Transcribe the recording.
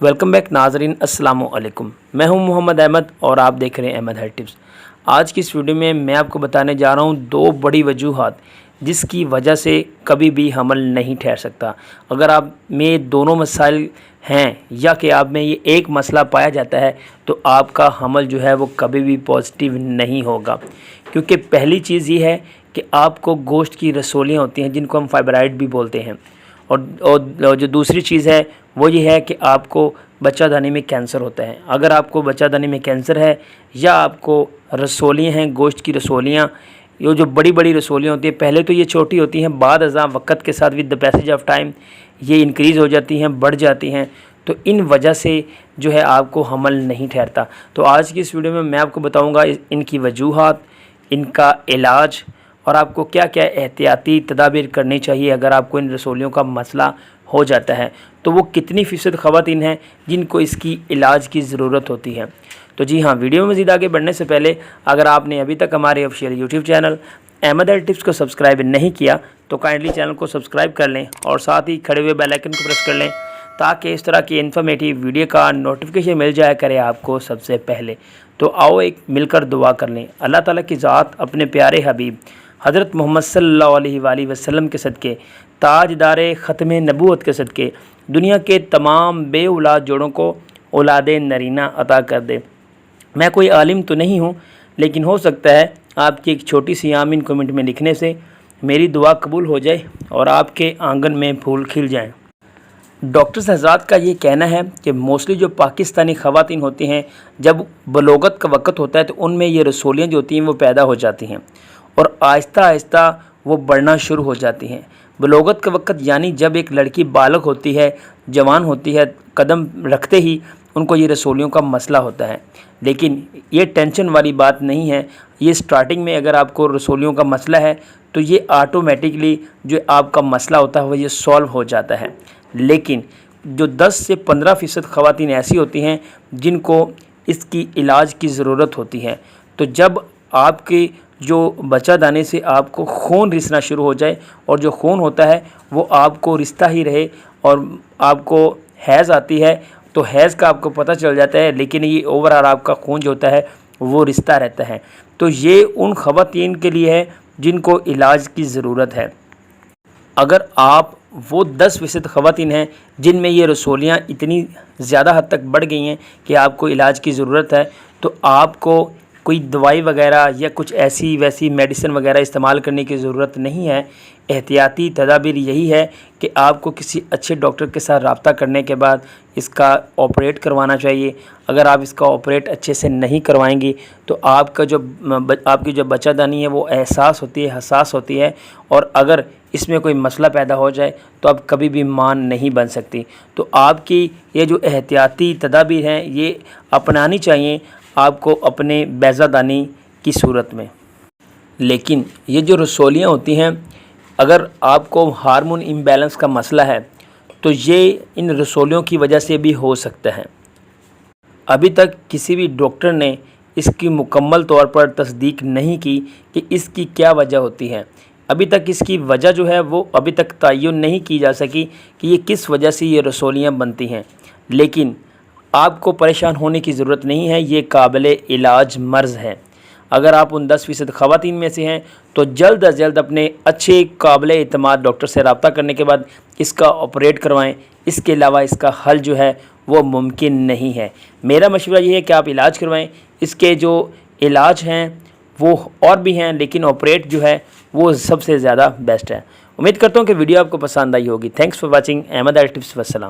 Welcome back नाजरीन, अस्सलाम वालेकुम। मैं हूं मोहम्मद अहमद और आप देख रहे हैं अहमद हेल्थ टिप्स। आज की इस वीडियो में मैं आपको बताने जा रहा हूं दो बड़ी वजूहात जिसकी वजह से कभी भी हमल नहीं ठहर सकता। अगर आप में दोनों मसाइल हैं या कि आप में ये एक मसला पाया जाता है तो आपका हमल जो है वो कभी भी पॉजिटिव नहीं होगा। क्योंकि पहली चीज़ ये है कि आपको गोश्त की रसोलियाँ होती हैं जिनको हम फाइब्राइड भी बोलते हैं, और जो दूसरी चीज़ है वो ये है कि आपको बच्चादानी में कैंसर होता है। अगर आपको बच्चादानी में कैंसर है या आपको रसोलियाँ हैं, गोश्त की रसोलियाँ, ये जो बड़ी बड़ी रसोलियाँ होती हैं, पहले तो ये छोटी होती हैं, बाद अज़ां वक़्त के साथ with the passage of time ये इंक्रीज़ हो जाती हैं, बढ़ जाती हैं। तो इन वजह से जो है आपको हमल नहीं ठहरता। तो आज की इस वीडियो में मैं आपको बताऊँगा इनकी वजूहात, इनका इलाज और आपको क्या क्या एहतियाती तदाबीर करनी चाहिए अगर आपको इन रसोलियों का मसला हो जाता है। तो वो कितनी फ़ीसद ख़वातीन हैं जिनको इसकी इलाज की ज़रूरत होती है। तो जी हाँ, वीडियो में मज़ीद आगे बढ़ने से पहले अगर आपने अभी तक हमारे official YouTube channel Ahmad health tips को सब्सक्राइब नहीं किया तो काइंडली चैनल को सब्सक्राइब कर लें और साथ ही खड़े हुए बेल आइकन को प्रेस कर लें ताकि इस तरह की इन्फॉर्मेटिव वीडियो का नोटिफिकेशन मिल जाया करे आपको सबसे पहले। तो आओ एक मिलकर दुआ कर लें। अल्लाह ताला की ज़ात अपने प्यारे हबीब हज़रत मोहम्मद सल्लल्लाहु अलैहि वसल्लम के सदक़े, ताजदार ख़त्म नबूवत के सदक़े दुनिया के तमाम बे औलाद जोड़ों को औलाद नरीना अता कर दे। मैं कोई आलिम तो नहीं हूँ, लेकिन हो सकता है आपकी एक छोटी सी आमीन कमेंट में लिखने से मेरी दुआ कबूल हो जाए और आपके आंगन में फूल खिल जाएँ। डॉक्टर्स हज़रात का ये कहना है कि मोस्टली जो पाकिस्तानी ख़वातीन होती हैं, जब बलोगत का वक़्त होता है तो उनमें ये रसोलियाँ जो होती हैं वो पैदा हो जाती हैं और आहिस्ता आहिस्ता वो बढ़ना शुरू हो जाती हैं। बलोगत का वक़्त यानी जब एक लड़की बालग होती है, जवान होती है, कदम रखते ही उनको ये रसोलियों का मसला होता है। लेकिन ये टेंशन वाली बात नहीं है। ये स्टार्टिंग में अगर आपको रसोलियों का मसला है तो ये ऑटोमेटिकली जो आपका मसला होता है वो ये सॉल्व हो जाता है। लेकिन जो 10 से 15% ख़वातीन ऐसी होती हैं जिनको इसकी इलाज की ज़रूरत होती है। तो जब आपकी जो बच्चादानी से आपको खून रिसना शुरू हो जाए और जो खून होता है वो आपको रिसता ही रहे और आपको हैज़ आती है तो हैज़ का आपको पता चल जाता है, लेकिन ये ओवरऑल आपका खून जो होता है वो रिसता रहता है। तो ये उन ख़वातीन के लिए है जिनको इलाज की ज़रूरत है। अगर आप वो 10% ख़वातीन हैं जिनमें ये रसोलियाँ इतनी ज़्यादा हद तक बढ़ गई हैं कि आपको इलाज की ज़रूरत है, तो आपको कोई दवाई वगैरह या कुछ ऐसी वैसी मेडिसिन वगैरह इस्तेमाल करने की ज़रूरत नहीं है। एहतियाती तदाबीर यही है कि आपको किसी अच्छे डॉक्टर के साथ रब्ता करने के बाद इसका ऑपरेट करवाना चाहिए। अगर आप इसका ऑपरेट अच्छे से नहीं करवाएंगी तो आपकी जो बच्चादानी है वो एहसास होती है, हसास होती है, और अगर इसमें कोई मसला पैदा हो जाए तो आप कभी भी मां नहीं बन सकती। तो आपकी ये जो एहतियाती तदाबीर हैं ये अपनानी चाहिए आपको अपने बैज़ादानी की सूरत में। लेकिन ये जो रसोलियाँ होती हैं, अगर आपको हार्मोन इम्बैलेंस का मसला है तो ये इन रसोलियों की वजह से भी हो सकता है। अभी तक किसी भी डॉक्टर ने इसकी मुकम्मल तौर पर तस्दीक नहीं की कि इसकी क्या वजह होती है। अभी तक इसकी वजह जो है वो अभी तक तयन नहीं की जा सकी कि ये किस वजह से ये रसोलियाँ बनती हैं। लेकिन आपको परेशान होने की ज़रूरत नहीं है, ये काबिल इलाज मर्ज़ है। अगर आप उन 10% ख़वातीन में से हैं तो जल्द अज जल्द अपने अच्छे काबिल एतमाद डॉक्टर से रब्ता करने के बाद इसका ऑपरेट करवाएं। इसके अलावा इसका हल जो है वो मुमकिन नहीं है। मेरा मशवरा ये है कि आप इलाज करवाएं। इसके जो इलाज हैं वो और भी हैं, लेकिन ऑपरेट जो है वो सबसे ज़्यादा बेस्ट है। उम्मीद करता हूँ कि वीडियो आपको पसंद आई होगी। Thanks for watching. Ahmed health tips. वस्सलाम।